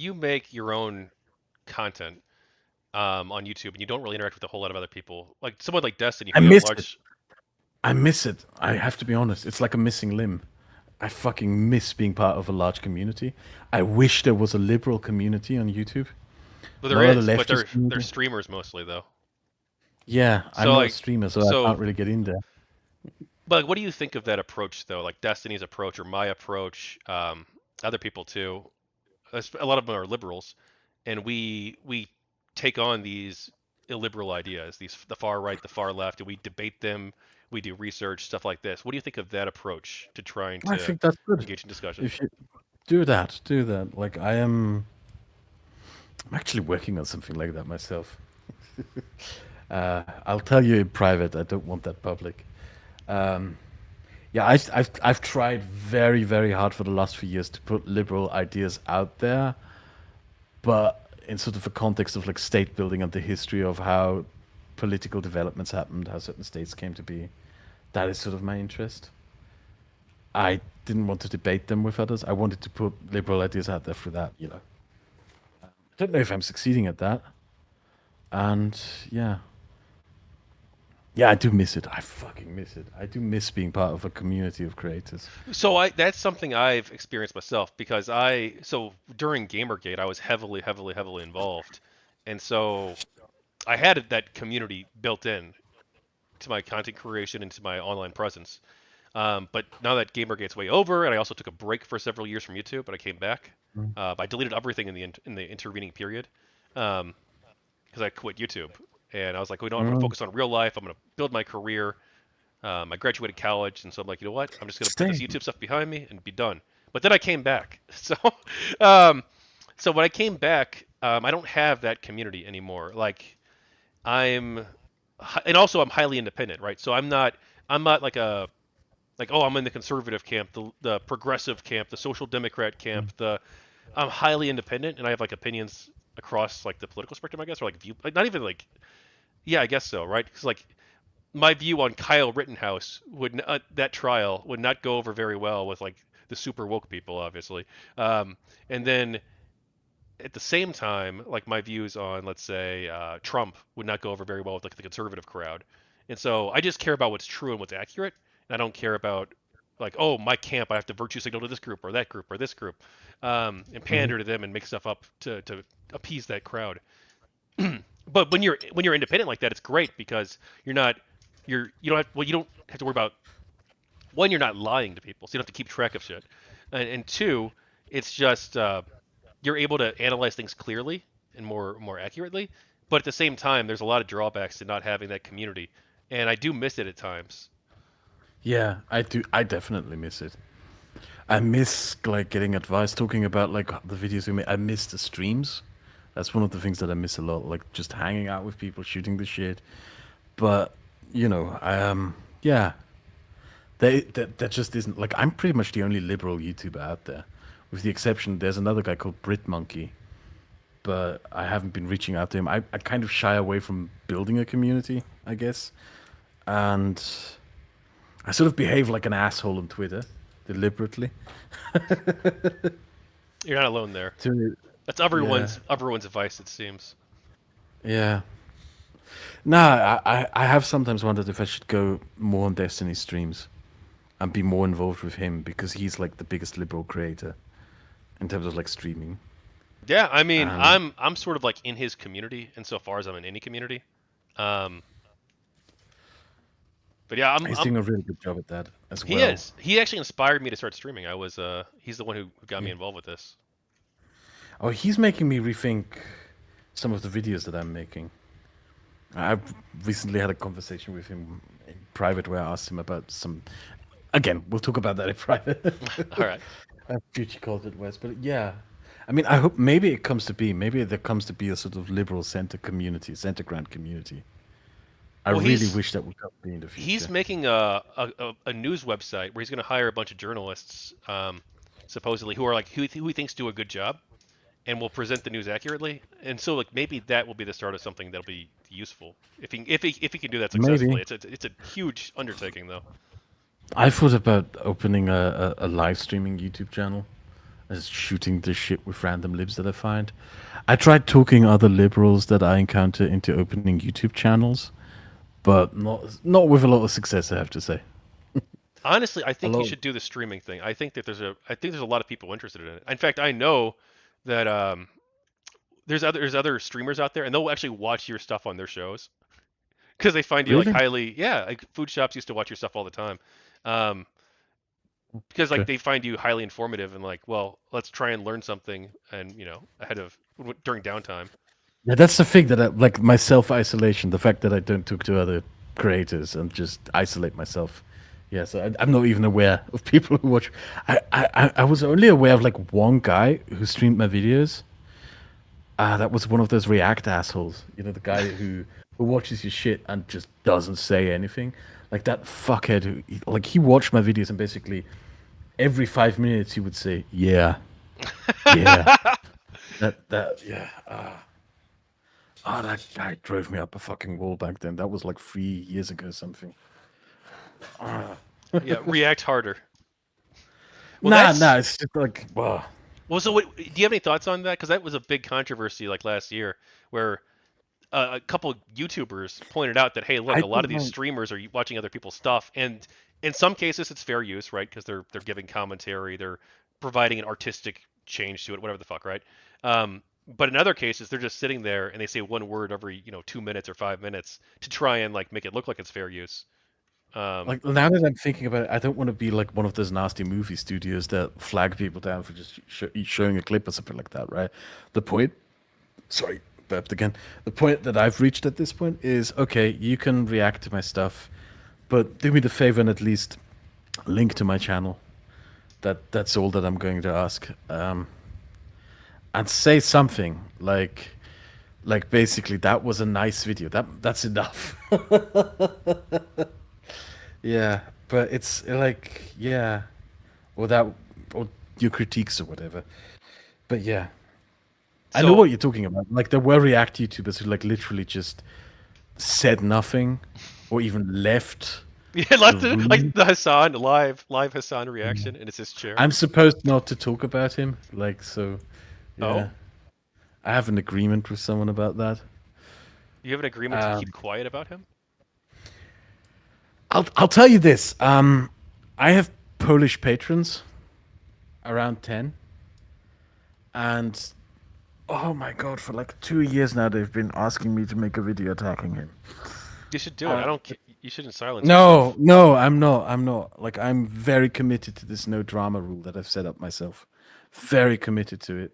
you make your own content on YouTube and you don't really interact with a whole lot of other people, like someone like Destiny, I who you have a miss it. large. I miss it. I have to be honest. It's like a missing limb. I fucking miss being part of a large community. I wish there was a liberal community on YouTube, Well, there not a is, but leftist they're community. streamers mostly though. Yeah, I'm So not a like, streamer, so I so can't really get in there. but like, what do you think of that approach though? Like Destiny's approach or my approach, other people too. A lot of them are liberals, and we take on these illiberal ideas, these the far right, the far left, and we debate them. We do research, stuff like this. What do you think of that approach to trying I to think that's good. engage in discussion? If you do that, do that. Like I am, I'm actually working on something like that myself. I'll tell you in private. I don't want that public. Um, yeah, I've tried very, very hard for the last few years to put liberal ideas out there, but in sort of a context of like state building and the history of how political developments happened, how certain states came to be. That is sort of my interest. I didn't want to debate them with others. I wanted to put liberal ideas out there for that, you know. I don't know if I'm succeeding at that. And yeah. Yeah, I do miss it. I fucking miss it. I do miss being part of a community of creators. So I that's something I've experienced myself because so during GamerGate I was heavily involved, and so I had that community built in to my content creation and to my online presence. But now that GamerGate's way over, and I also took a break for several years from YouTube, but I came back. Mm. I deleted everything in the intervening period because I quit YouTube, and I was like, well, you know, I'm going to Mm. focus on real life. I'm going to build my career. I graduated college, and so I'm like, you know what? I'm just going to put this Same. YouTube stuff behind me and be done. But then I came back, um, so when I came back, I don't have that community anymore. Like I'm, and also I'm highly independent, right? So I'm not like a like, oh, I'm in the conservative camp, the progressive camp, the social democrat camp. Mm. I'm highly independent, and I have like opinions across like the political spectrum, I guess, or like view, like not even like, yeah, I guess so, right? Because like my view on Kyle Rittenhouse that trial would not go over very well with like the super woke people, obviously. And then at the same time, like my views on, let's say, Trump would not go over very well with like the conservative crowd. And so I just care about what's true and what's accurate. And I don't care about like, oh, my camp, I have to virtue signal to this group or that group or this group, and Mhm. pander to them and make stuff up to appease that crowd. But when you're independent like that, it's great because you don't have, well, you don't have to worry about, one, you're not lying to people, so you don't have to keep track of shit, and two, it's just you're able to analyze things clearly and more accurately. But at the same time, there's a lot of drawbacks to not having that community, and I do miss it at times. Yeah, I do. I definitely miss it. I miss like getting advice, talking about like the videos we make. I miss the streams. That's one of the things that I miss a lot, like just hanging out with people, shooting the shit. But you know, yeah, that just isn't like I'm pretty much the only liberal YouTuber out there, with the exception there's another guy called Brit Monkey, but I haven't been reaching out to him. I kind of shy away from building a community, I guess, and I sort of behave like an asshole on Twitter deliberately. You're not alone there. To That's yeah, everyone's advice, it seems. yeah. Nah, I have sometimes wondered if I should go more on Destiny streams and be more involved with him because he's like the biggest liberal creator in terms of like streaming. Yeah, I mean, And I'm sort of like in his community insofar as I'm in any community. Um, but yeah, he's I'm doing a really good job at that as he well. is. He actually inspired me to start streaming. He's the one who got me Yeah. involved with this. Oh, he's making me rethink some of the videos that I'm making. I've recently had a conversation with him in private where I asked him about some. Again, we'll talk about that in private. All right. Future called it West, but yeah. I mean, I hope maybe it comes to be. Maybe there comes to be a sort of liberal center community, center grant community. I Well, really wish that would come to be in the he's future. making a news website where he's going to hire a bunch of journalists, supposedly, who are like who he thinks do a good job and will present the news accurately. And so like maybe that will be the start of something that'll be useful if he can do that successfully. Maybe. It's a huge undertaking though. I thought about opening a live streaming YouTube channel Just shooting the shit with random libs that I find. I tried talking other liberals that I encounter into opening YouTube channels, but not with a lot of success, I have to say. Honestly, I A think you lot. should do the streaming thing. I think there's a lot of people interested in it. In fact, I know that there's other streamers out there, and they'll actually watch your stuff on their shows because they find you like Really? highly, yeah, like food shops used to watch your stuff all the time. Um, because like Okay. they find you highly informative and like, well, let's try and learn something and ahead of during downtime. Yeah, that's the thing that I like my self isolation. The fact that I don't talk to other creators and just isolate myself. Yeah, so I'm not even aware of people who watch. I was only aware of like one guy who streamed my videos. That was one of those React assholes. You know, the guy who watches your shit and just doesn't say anything. Like that fuckhead who like he watched my videos and basically every 5 minutes he would say, "Yeah, yeah, that yeah." That guy drove me up a fucking wall back then. That was like 3 years ago, or something. Yeah, react harder. Well, Nah, that's it's just like, wow. well. So, do you have any thoughts on that? Because that was a big controversy like last year, where a couple YouTubers pointed out that hey, look, I a lot of don't these know. streamers are watching other people's stuff, and in some cases it's fair use, right? Because they're giving commentary, they're providing an artistic change to it, whatever the fuck, right? But in other cases, they're just sitting there and they say one word every 2 minutes or 5 minutes to try and like make it look like it's fair use. Um, Like now that I'm thinking about it, I don't want to be like one of those nasty movie studios that flag people down for just showing a clip or something like that, right? The point, sorry, burped again. The point that I've reached at this point is okay. You can react to my stuff, but do me the favor and at least link to my channel. That's all that I'm going to ask. And say something like basically that was a nice video. That's enough. Yeah, but it's like yeah, or that or your critiques or whatever. But yeah, I know so what you're talking about. Like there were React YouTubers who like literally just said nothing or even left yeah, the like room. the Hassan live Hassan reaction, and it's his chair. I'm supposed not to talk about him, like so. Yeah, Oh, I have an agreement with someone about that. you have an agreement to keep Um, quiet about him? I'll tell you this. I have Polish patrons, around 10, and oh my god, for like 2 years now they've been asking me to make a video attacking him. You should do it. I Uh, don't. You shouldn't silence no, yourself. no, I'm not. I'm not. Like I'm very committed to this no drama rule that I've set up myself. Very committed to it.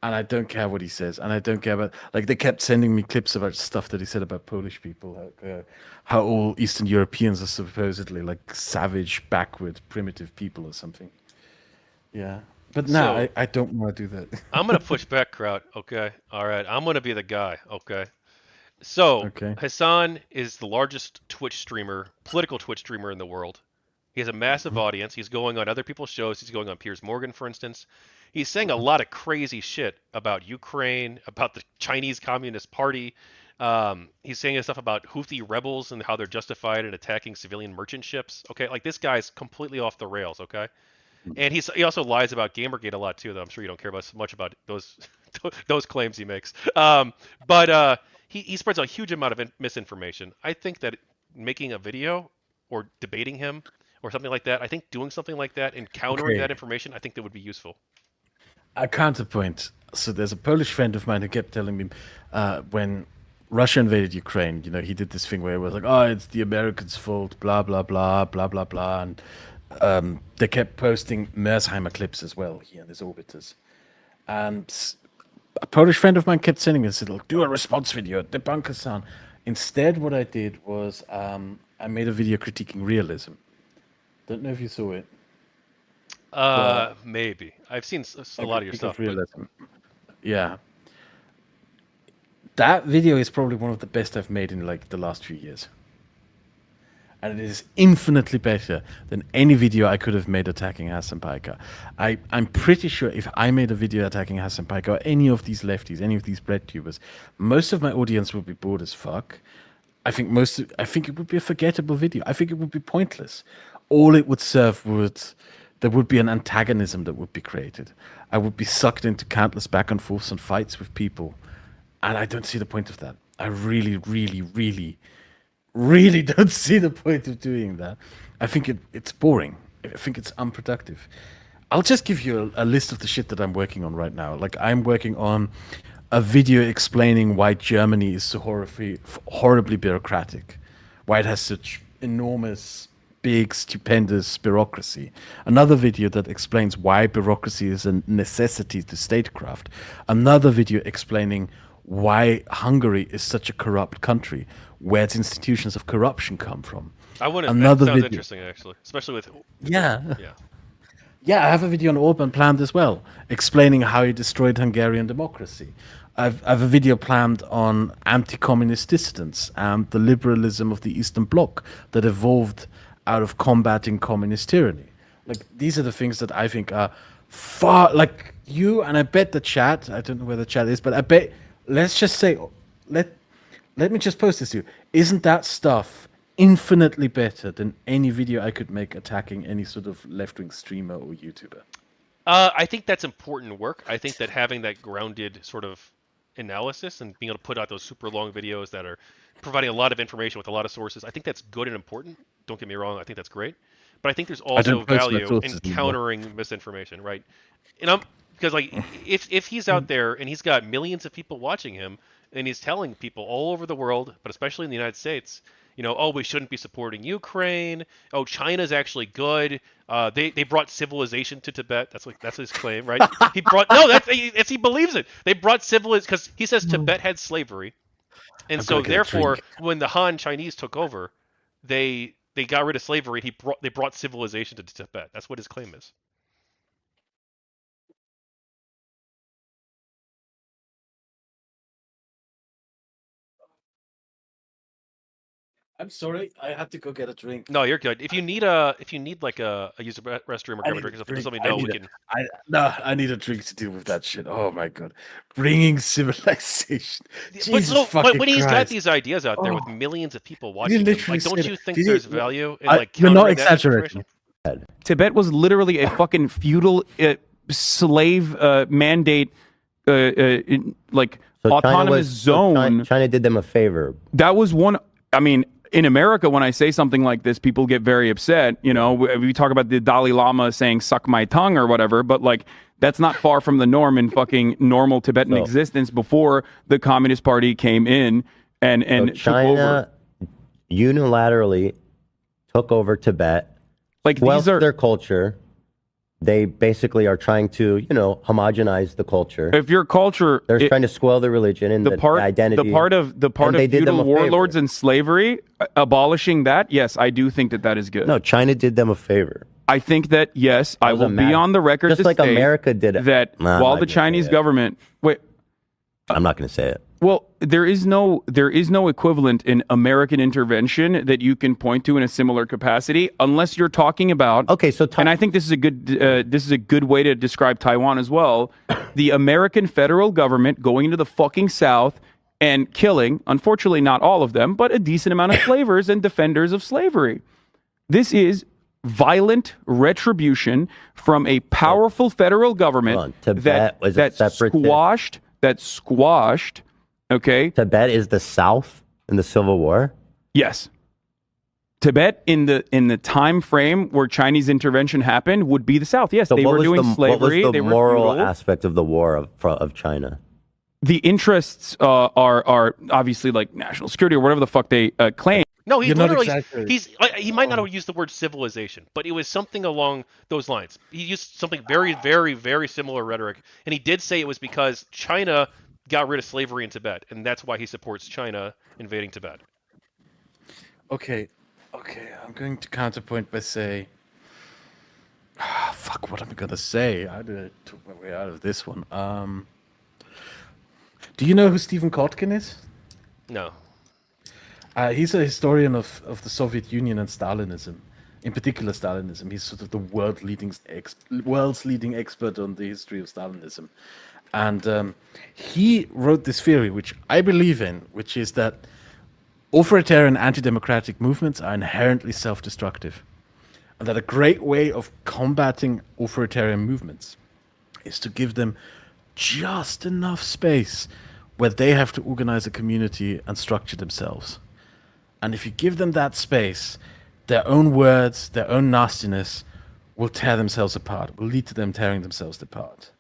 And I don't care what he says, and I don't care about like they kept sending me clips about stuff that he said about Polish people, like, how all Eastern Europeans are supposedly like savage, backward, primitive people or something. Yeah, but nah, So I don't want to do that. I'm gonna push back, Kraut. Okay. All right. I'm gonna be the guy. Okay. So Okay. Hassan is the largest Twitch streamer, political Twitch streamer in the world. He has a massive Mhm. audience. He's going on other people's shows. He's going on Piers Morgan, for instance. He's saying a lot of crazy shit about Ukraine, about the Chinese Communist Party. He's saying stuff about Houthi rebels and how they're justified in attacking civilian merchant ships. Okay, like this guy's completely off the rails. Okay, and he also lies about Gamergate a lot too. Though I'm sure you don't care about much about those those claims he makes. But he spreads a huge amount of misinformation. I think that making a video or debating him or something like that, I think doing something like that and countering that Okay. information, I think that would be useful. A counterpoint. So there's a Polish friend of mine who kept telling me when Russia invaded Ukraine, he did this thing where it was like, oh, it's the Americans' fault, blah, blah, blah, blah, blah, blah. And they kept posting Mersheimer clips as well, he and his orbiters. And a Polish friend of mine kept sending me and said, look, do a response video, debunk Hassan. Instead, what I did was I made a video critiquing realism. Don't know if you saw it, but Maybe I've seen a a lot of your critique stuff, of but realism. Yeah. That video is probably one of the best I've made in like the last few years. And it is infinitely better than any video I could have made attacking Hasan Piker. I'm pretty sure if I made a video attacking Hasan Piker or any of these lefties, any of these bread tubers, most of my audience would be bored as fuck. I think it would be a forgettable video. I think it would be pointless. All it would serve would There would be an antagonism that would be created. I would be sucked into countless back and forths and fights with people. And I don't see the point of that. I really, really, really, really don't see the point of doing that. I think it's boring. I think it's unproductive. I'll just give you a list of the shit that I'm working on right now. Like, I'm working on a video explaining why Germany is so horribly bureaucratic, why it has such enormous, big, stupendous bureaucracy. Another video that explains why bureaucracy is a necessity to statecraft. Another video explaining why Hungary is such a corrupt country, where its institutions of corruption come from. I wouldn't. Another That sounds video. interesting, actually, especially with. Yeah. Yeah. Yeah, I have a video on Orban planned as well, explaining how he destroyed Hungarian democracy. I have a video planned on anti-communist dissidents and the liberalism of the Eastern Bloc that evolved out of combating communist tyranny. Like, these are the things that I think are far, like, you, and I bet the chat, I don't know where the chat is, but I bet, let's just say, let me just post this to you. Isn't that stuff infinitely better than any video I could make attacking any sort of left-wing streamer or YouTuber? I think that's important work. I think that having that grounded sort of analysis and being able to put out those super long videos that are providing a lot of information with a lot of sources, I think that's good and important. Don't get me wrong, I think that's great. But I think there's also value in countering misinformation, right? And I'm because like if he's out there and he's got millions of people watching him and he's telling people all over the world, but especially in the United States, oh, we shouldn't be supporting Ukraine. Oh, China's actually good. They brought civilization to Tibet. That's his claim, right? He brought he believes it. They brought civilization because he says Tibet had slavery, and so therefore, when the Han Chinese took over, they got rid of slavery. They brought civilization to Tibet. That's what his claim is. I'm sorry, I had to go get a drink. No, you're good. If you need like a user restroom or grab a drink or something, just let me know. I need a drink to deal with that shit. Oh my god, bringing civilization. But when he's got these ideas out there with millions of people watching him, like, don't you think there's value in like countering you're not that exaggerating. Tibet was literally a fucking feudal slave mandate, like So autonomous zone. China did them a favor. That was one. I mean, in America, when I say something like this, people get very upset. We talk about the Dalai Lama saying "suck my tongue" or whatever, but like that's not far from the norm in fucking normal Tibetan existence before the Communist Party came in and so China unilaterally took over Tibet. Like, these are their culture. They basically are trying to, homogenize the culture. If your culture, they're trying to spoil the religion and the identity. The part of feudal warlords and slavery, abolishing that. Yes, I do think that is good. No, China did them a favor. I think that yes, I will be on the record just to like say America did it. That while the Chinese government, I'm not going to say it. Well, there is no equivalent in American intervention that you can point to in a similar capacity, unless you're talking about. Okay, so and I think this is a good way to describe Taiwan as well. The American federal government going into the fucking South and killing, unfortunately not all of them, but a decent amount of slavers and defenders of slavery. This is violent retribution from a powerful federal government that squashed. Okay. Tibet is the South in the Civil War? Yes. Tibet in the time frame where Chinese intervention happened would be the South. Yes, so they were doing slavery. What was the moral aspect of the war of China? The interests are obviously like national security or whatever the fuck they claim. No, he might not have used the word civilization, but it was something along those lines. He used something very, very, very similar rhetoric, and he did say it was because China got rid of slavery in Tibet, and that's why he supports China invading Tibet. Okay, I'm going to counterpoint by saying, fuck, what am I gonna say? I took my way out of this one. Do you know who Stephen Kotkin is? No. He's a historian of the Soviet Union and Stalinism, in particular Stalinism. He's sort of the world's leading expert on the history of Stalinism. And he wrote this theory, which I believe in, which is that authoritarian anti-democratic movements are inherently self-destructive. And that a great way of combating authoritarian movements is to give them just enough space where they have to organize a community and structure themselves. And if you give them that space, their own words, their own nastiness will tear themselves apart, will lead to them tearing themselves apart.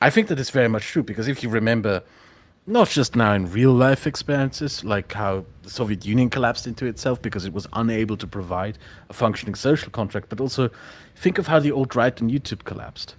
I think that is very much true because if you remember, not just now in real life experiences, like how the Soviet Union collapsed into itself because it was unable to provide a functioning social contract, but also think of how the alt right on YouTube collapsed,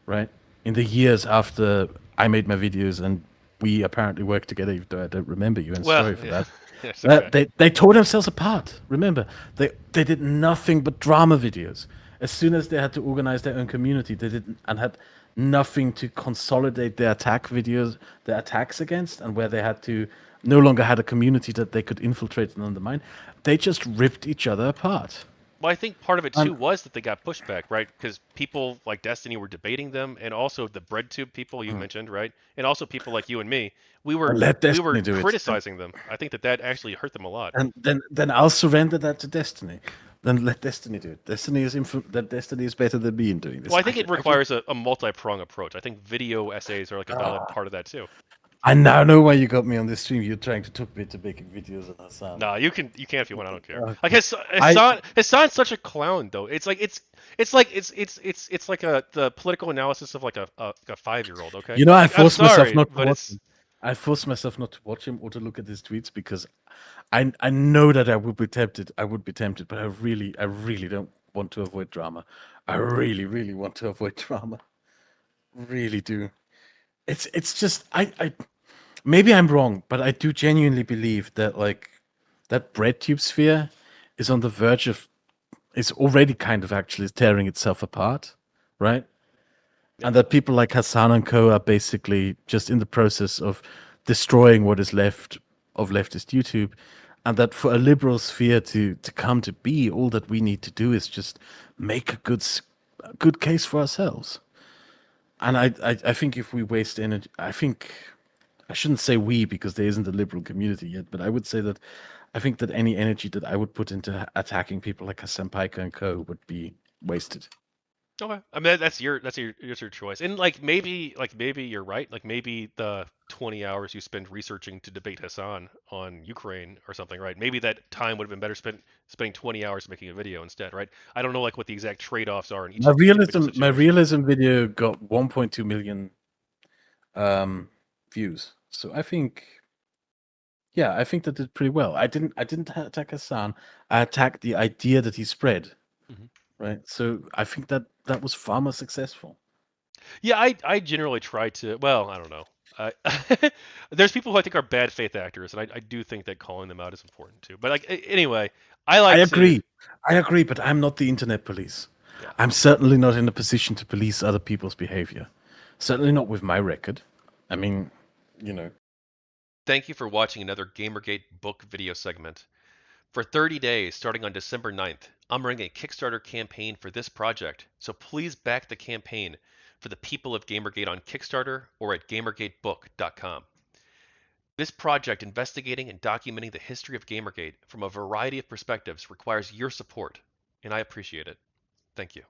right? In the years after I made my videos and we apparently worked together, even though I don't remember you, and Well, sorry for yeah, that. it's okay. They tore themselves apart. Remember, they did nothing but drama videos. As soon as they had to organize their own community, they didn't and had nothing to consolidate their attack videos, their attacks against, and where they had to no longer had a community that they could infiltrate and undermine. They just ripped each other apart. Well, I think part of it And too was that they got pushback, right? Because people like Destiny were debating them, and also the BreadTube people you mentioned, right? And also people like you and me, we were let we were Destiny do it. criticizing them. I think that that actually hurt them a lot. And then I'll surrender that to Destiny. Then let Destiny do it. That Destiny is better than me in doing this. Well, I think it requires a multi-prong approach. I think video essays are like a valid part of that too. I now know why you got me on this stream. You're trying to talk me into making videos on Hasan. Nah, you can if you want. I don't care. Okay. Like Hassan's such a clown though. It's like it's like the political analysis of like a 5-year-old. Okay. You know, I Like, I'm forced myself sorry, not to but watch it's him. I forced myself not to watch him or to look at his tweets because I know that I would be tempted. I would be tempted, but I really don't want to avoid drama. I really, really want to avoid drama. Really do. It's just I maybe I'm wrong, but I do genuinely believe that like that breadtube sphere is on the verge of is already kind of actually tearing itself apart, right? yeah. And that people like Hassan and Co are basically just in the process of destroying what is left of leftist YouTube, and that for a liberal sphere to come to be, all that we need to do is just make a good case for ourselves. And I think if we waste energy, I think I shouldn't say we because there isn't a liberal community yet, but I would say that I think that any energy that I would put into attacking people like Hasan Piker and Co would be wasted. Okay. I mean that's your choice. And like maybe you're right. Like maybe the 20 hours you spend researching to debate Hassan on Ukraine or something, right? Maybe that time would have been better spent spending 20 hours making a video instead, right? I don't know like what the exact trade-offs are in each individual My situation. realism video got 1.2 million views. So I think, yeah, I think that did pretty well. I didn't attack Hassan. I attacked the idea that he spread, Mhm. right? So I think that that was far more successful. Yeah, I generally try to. Well, I don't know. I there's people who I think are bad faith actors, and I do think that calling them out is important too. But like anyway, I I like to. agree. I agree, but I'm not the internet police. Yeah. I'm certainly not in a position to police other people's behavior. Certainly not with my record. I mean, you know. Thank you for watching another GamerGate book video segment. For 30 days, starting on December 9th, I'm running a Kickstarter campaign for this project, so please back the campaign for the people of GamerGate on Kickstarter or at gamergatebook.com. This project investigating and documenting the history of Gamergate from a variety of perspectives requires your support, and I appreciate it. Thank you.